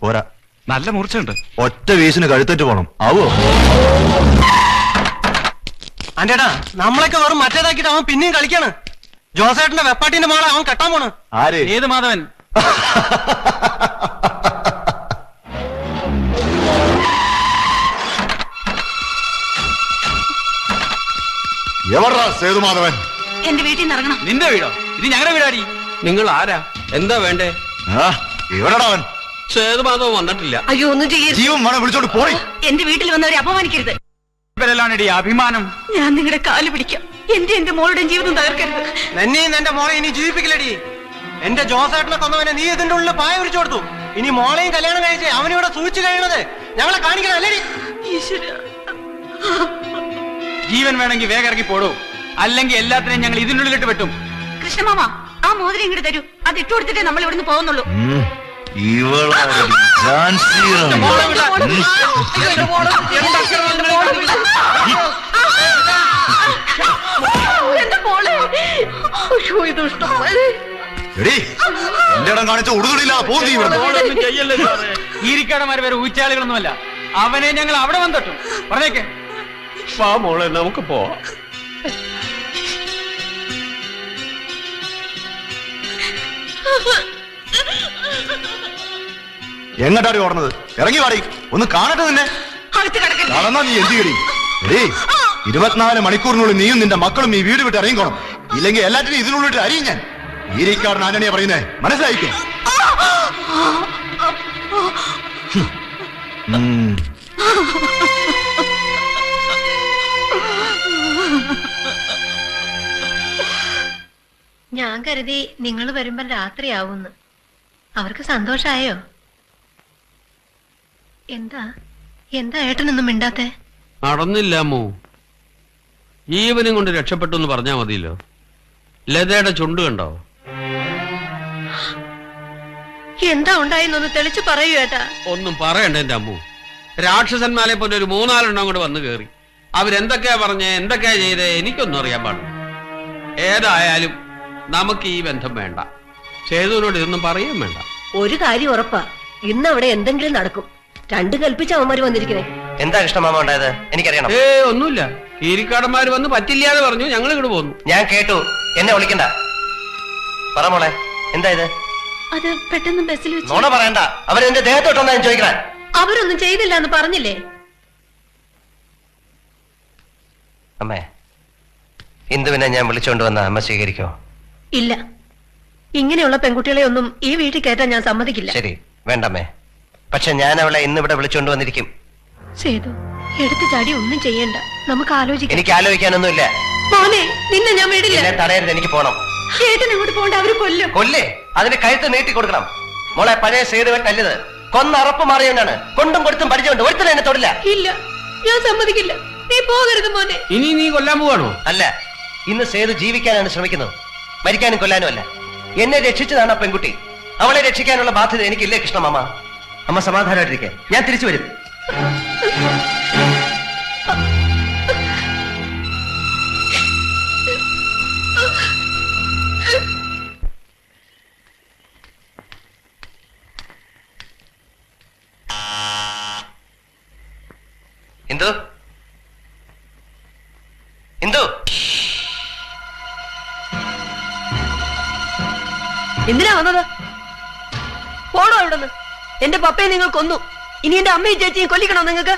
പോരാ, നല്ല മൂർച്ചയുണ്ട്. ഒറ്റ വീശിന് കഴുത്തേറ്റ് പോണം. ആവോ അന്റേടാ, നമ്മളൊക്കെ വെറും മറ്റേതാക്കിട്ട് അവൻ പിന്നെയും കളിക്കാണ്. ജോസേട്ടന്റെ വെപ്പാട്ടിന്റെ മോളെ അവൻ കെട്ടാൻ പോണ്. ആര്? ഏത് മാധവൻ? എവിടാ സേതുമാധവൻ? എന്റെ വീട്ടിൽ നിന്ന് ഇറങ്ങണം. നിന്റെ വീടോ? ഇത് ഞങ്ങളുടെ വീടാടി. നിങ്ങൾ ആരാ? എന്താ വേണ്ടേ? എവിടെടാ അവൻ? സേതുമാധവൻ വന്നിട്ടില്ല. അയ്യോ, ഒന്നും ചെയ്യരുത്. ജീവൻ വേണം, വിളിച്ചോണ്ട് പോയി. എന്റെ വീട്ടിൽ വന്നവരെ അപമാനിക്കരുത്. ഇവരെല്ലാണടി അഭിമാനം. ഞാൻ നിങ്ങളുടെ കാല് പിടിക്കാം. എന്റെ മോളുടെ ജീവിതം തകർക്കരുത്. നിന്നെയും എന്റെ മോളെ ഇനി ജീവിപ്പിക്കില്ലടി. എന്റെ ജോസേട്ടനെ കൊന്നവനെ നീ ഇതിന്റെ ഉള്ളിൽ പായ വിരിച്ചു കൊടുത്തു. ഇനി മോളെയും കല്യാണം കഴിച്ച് അവനിവിടെ സൂക്ഷിച്ചു കഴിയണത് ഞങ്ങളെ കാണിക്കണം അല്ലേടി? ജീവൻ വേണമെങ്കിൽ വേഗം ഇറങ്ങി പോടൂ, അല്ലെങ്കിൽ എല്ലാത്തിനെയും ഞങ്ങൾ ഇതിനുള്ളിലിട്ട് വെട്ടും. കൃഷ്ണമാമ, ആ മോതിരം ഇങ്ങോട്ട് തരൂ. അത് ഇട്ടു കൊടുത്തിട്ടേ നമ്മൾ ഇവിടുന്ന് പോകുന്നുള്ളൂ. കാണിച്ച ഉടുതുടില്ലാതെ പോകുന്നു. ഈരിക്കാടന്മാർ വരെ ഊച്ചാളികളൊന്നുമല്ല. അവനെ ഞങ്ങൾ അവിടെ വന്നിട്ടും പറഞ്ഞേക്കെ. വാ മോളെ, നമുക്ക് പോവാം. എങ്ങോട്ടാടി ഓടുന്നത്? ഇറങ്ങി വാടി, ഒന്ന് കാണട്ടെ നിന്നെ. നടന്നാ നീ എന്ത് ചെയ്യടി? 24 മണിക്കൂറിനുള്ളിൽ നീയും നിന്റെ മക്കളും ഈ വീട് വിട്ട് ഇറങ്ങിക്കോണം. ഇല്ലെങ്കിൽ എല്ലാറ്റിനും ഇതിനുള്ളിട്ട് അരിയും ഞാൻ. ഈരിക്കാരൻ ആന്റണിയാ പറയുന്നേ, മനസ്സിലായിക്കോ? ഞാൻ കരുതി നിങ്ങൾ വരുമ്പോ രാത്രിയാവുന്നു. അവർക്ക് സന്തോഷായോ? എന്താ ഏട്ടനൊന്നും മിണ്ടാത്തെ? നടന്നില്ല അമ്മോ. ജീവനും കൊണ്ട് രക്ഷപ്പെട്ടു എന്ന് പറഞ്ഞാ മതിയല്ലോ. ലതയുടെ ചുണ്ട് കണ്ടോ? എന്താ ഉണ്ടായെന്നൊന്ന് തെളിച്ചു പറയൂ ഏട്ടാ. ഒന്നും പറയണ്ട എന്റെ അമ്മു. രാക്ഷസന്മാരെ പോലെ ഒരു 3-4 കൂടെ വന്നു കയറി. അവരെന്തൊക്കെയാ പറഞ്ഞേ, എന്തൊക്കെയാ ചെയ്തേ, എനിക്കൊന്നും അറിയാൻ പാടില്ല. ഏതായാലും നമുക്ക് ഈ ബന്ധം വേണ്ട. സേതുവിനോട് ഇതൊന്നും പറയാൻ വേണ്ട. ഒരു കാര്യം ഉറപ്പാ, ഇന്ന് അവിടെ എന്തെങ്കിലും നടക്കും. 2 കൽപ്പിച്ച അവന്മാര് വന്നിരിക്കണേ. എന്താ കൃഷ്ണമാമ ഉണ്ടായത്? എനിക്കറിയണം. ഒന്നുമില്ല. കീരിക്കാടന്മാര് വന്ന് പറ്റില്ലാതെ പറഞ്ഞു, ഞങ്ങൾ ഇങ്ങോട്ട് പോന്നു. ഞാൻ കേട്ടു. എന്നെ വിളിക്കണ്ട. പറ മോളെ, എന്താ ഇത്? അത് പെട്ടെന്ന് ബസ്സിൽ വെച്ച്. നോണ പറയണ്ട. അവരെന്റെ ദേഹത്തോട്ടൊന്നാ ഞാൻ ചോദിക്കണേ. അവരൊന്നും ചെയ്തില്ല എന്ന് പറഞ്ഞില്ലേ? അമ്മേ, ഇന്ദുവിനെ ഞാൻ വിളിച്ചോണ്ട് വന്ന അമ്മ സ്വീകരിക്കോ? ഇല്ല, ഇങ്ങനെയുള്ള പെൺകുട്ടികളെ ഒന്നും ഈ വീട്ടിൽ കയറ്റാൻ ഞാൻ സമ്മതിക്കില്ല. ശരി, വേണ്ടമ്മേ. പക്ഷെ ഞാൻ അവളെ ഇന്നിവിടെ വിളിച്ചോണ്ട് വന്നിരിക്കും. സേതു, എടുത്തു ചാടി ഒന്നും ചെയ്യണ്ട, നമുക്ക് ആലോചിക്കാം. എനിക്ക് ആലോചിക്കാനൊന്നുമില്ല. മോനെ, നിന്നെ ഞാൻ വിടില്ല. എന്നെ തടയരുത്, എനിക്ക് പോണം. ഏട്ടൻ അങ്ങോട്ട് പോകണ്ട, അവര് കൊല്ലും. കൊല്ലേ? അതിന് കഴുത്ത് നീട്ടി കൊടുക്കണം. മോളെ, പഴയ സേതുവൻ നല്ലത്. കൊന്ന അറപ്പ് മാറിയവനാണ്. കൊണ്ടും കൊടുത്തും പഠിച്ചുകൊണ്ട് ഒരുത്തരം എന്നെ തൊടില്ല. ഇല്ല, ഞാൻ സമ്മതിക്കില്ല. നീ പോകരുത് മോനെ. ഇനി നീ കൊല്ലാൻ പോവാണോ? അല്ല, ഇന്ന് സേതു ജീവിക്കാനാണ് ശ്രമിക്കുന്നത്, മരിക്കാനും കൊല്ലാനും അല്ല. എന്നെ രക്ഷിച്ചതാണ് ആ പെൺകുട്ടി. അവളെ രക്ഷിക്കാനുള്ള ബാധ്യത എനിക്കില്ലേ കൃഷ്ണമാമ? അമ്മ സമാധാനമായിട്ടിരിക്കെ, ഞാൻ തിരിച്ചു വരും. ഇന്ദു, ഇന്ദു, എന്തിനാ വന്നത്? പോണോ ഇവിടുന്ന്? എന്റെ പപ്പയെ നിങ്ങൾ കൊന്നു. ഇനി എന്റെ അമ്മയും ചേച്ചിയും കൊല്ലിക്കണോ നിങ്ങൾക്ക്?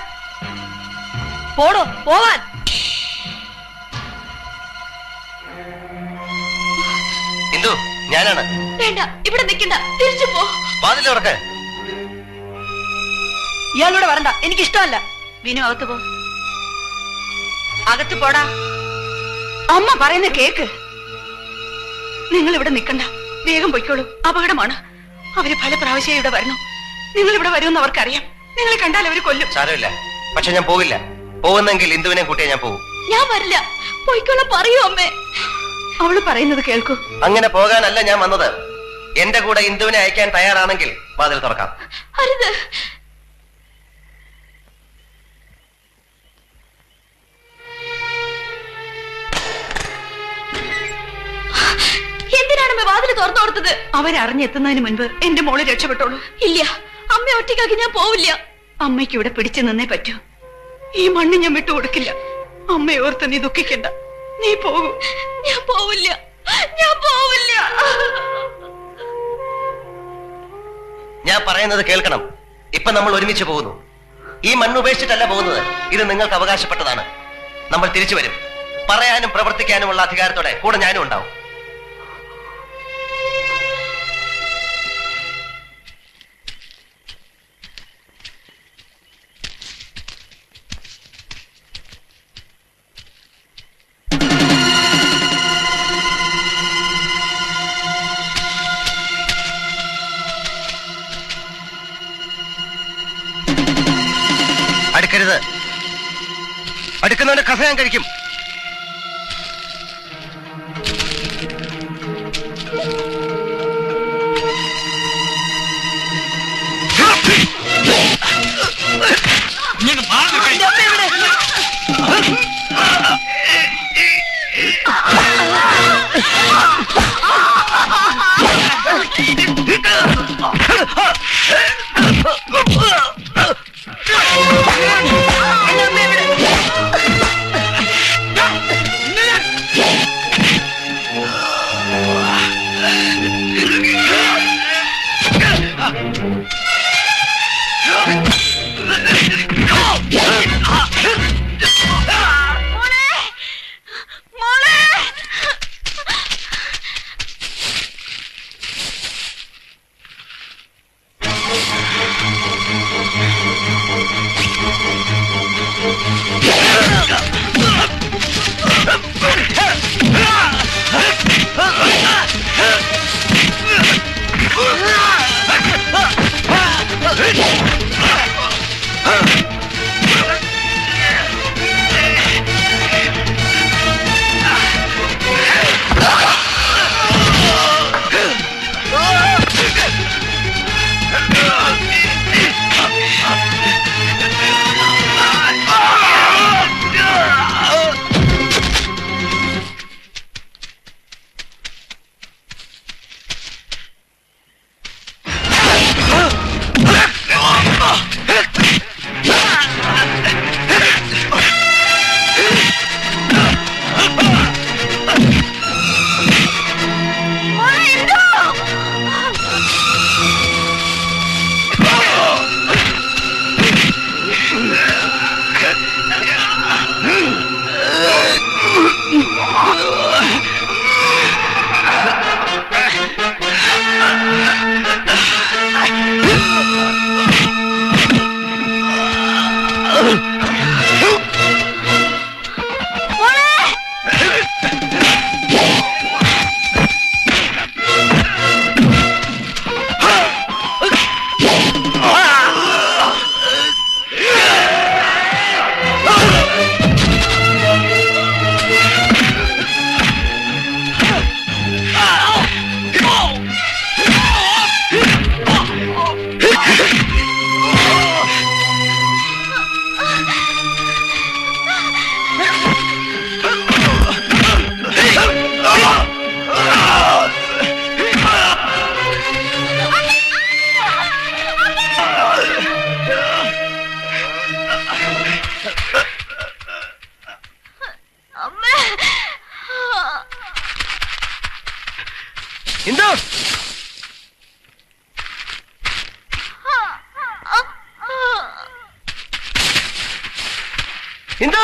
പോടോ, പോവാൻ. ഇന്ദു, ഞാനാണ്. വേണ്ട, ഇവിടെ നിൽക്കണ്ട, തിരിച്ചു പോ. വാതിൽ തുറക്ക്. ഇയാളൂടെ വരണ്ട, എനിക്കിഷ്ടമല്ല. വിനു, അകത്ത് പോ. അകത്ത് പോടാ. അമ്മ പറയുന്ന കേക്ക്. നിങ്ങൾ ഇവിടെ നിൽക്കണ്ട, വേഗം പൊയ്ക്കോളൂ. അപകടമാണ്. അവര് പല പ്രാവശ്യം ഇവിടെ വരുന്നു. നിങ്ങൾ ഇവിടെ വരുമെന്ന് അവർക്കറിയാം. നിങ്ങളെ കണ്ടാൽ അവര് കൊല്ലും. സാരമില്ല, പക്ഷെ ഞാൻ പോകില്ല. പോകുന്നെങ്കിൽ ഇന്ദുവിനെ കൂട്ടിയേ ഞാൻ പോകും. ഞാൻ വരില്ല. പൊയ്ക്കോളാം. പറയൂ അമ്മേ. അവള് പറയുന്നത് കേൾക്കൂ. അങ്ങനെ പോകാനല്ല ഞാൻ വന്നത്. എന്റെ കൂടെ ഇന്ദുവിനെ അയക്കാൻ തയ്യാറാണെങ്കിൽ വാതിൽ തുറക്കാം. അരുത്. അമ്മ വാതിൽ തുറന്നു കൊടുത്തത്? അവരറിഞ്ഞെത്തുന്നതിന് മുൻപ് എന്റെ മോള് രക്ഷപ്പെട്ടോളൂ. ഇല്ല, അമ്മ ഒറ്റയ്ക്കാക്കി ഞാൻ പോവില്ല. അമ്മയ്ക്ക് ഇവിടെ പിടിച്ചു നിന്നേ പറ്റൂ. ഈ മണ്ണ് ഞാൻ വിട്ടുകൊടുക്കില്ല. അമ്മയെ ഓർത്ത് നീ ദുഃഖിക്കണ്ട. നീ പോകൂ. ഞാൻ പോവില്ല, ഞാൻ പോവില്ല. ഞാൻ പറയുന്നത് കേൾക്കണം. ഇപ്പൊ നമ്മൾ ഒരുമിച്ച് പോകുന്നു. ഈ മണ്ണ് ഉപേക്ഷിച്ചിട്ടല്ല പോകുന്നത്. ഇത് നിങ്ങൾക്ക് അവകാശപ്പെട്ടതാണ്. നമ്മൾ തിരിച്ചു വരും. പറയാനും പ്രവർത്തിക്കാനുമുള്ള അധികാരത്തോടെ കൂടെ ഞാനും ഉണ്ടാവും. അടുക്കരുത്. അടുക്കുന്നവന്റെ കഥ ഞാൻ കഴിക്കും. ഇന്ദു, ഇന്ദു,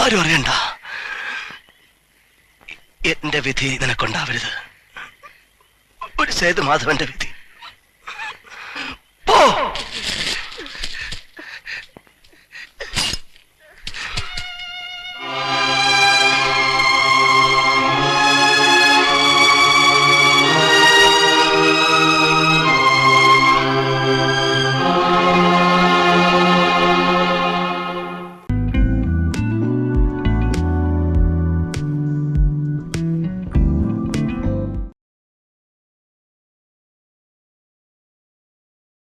ആരും അറിയണ്ട. എന്റെ വിധി നിനക്കുണ്ടാവരുത്. ഒരു സേതുമാധവന്റെ വിധി.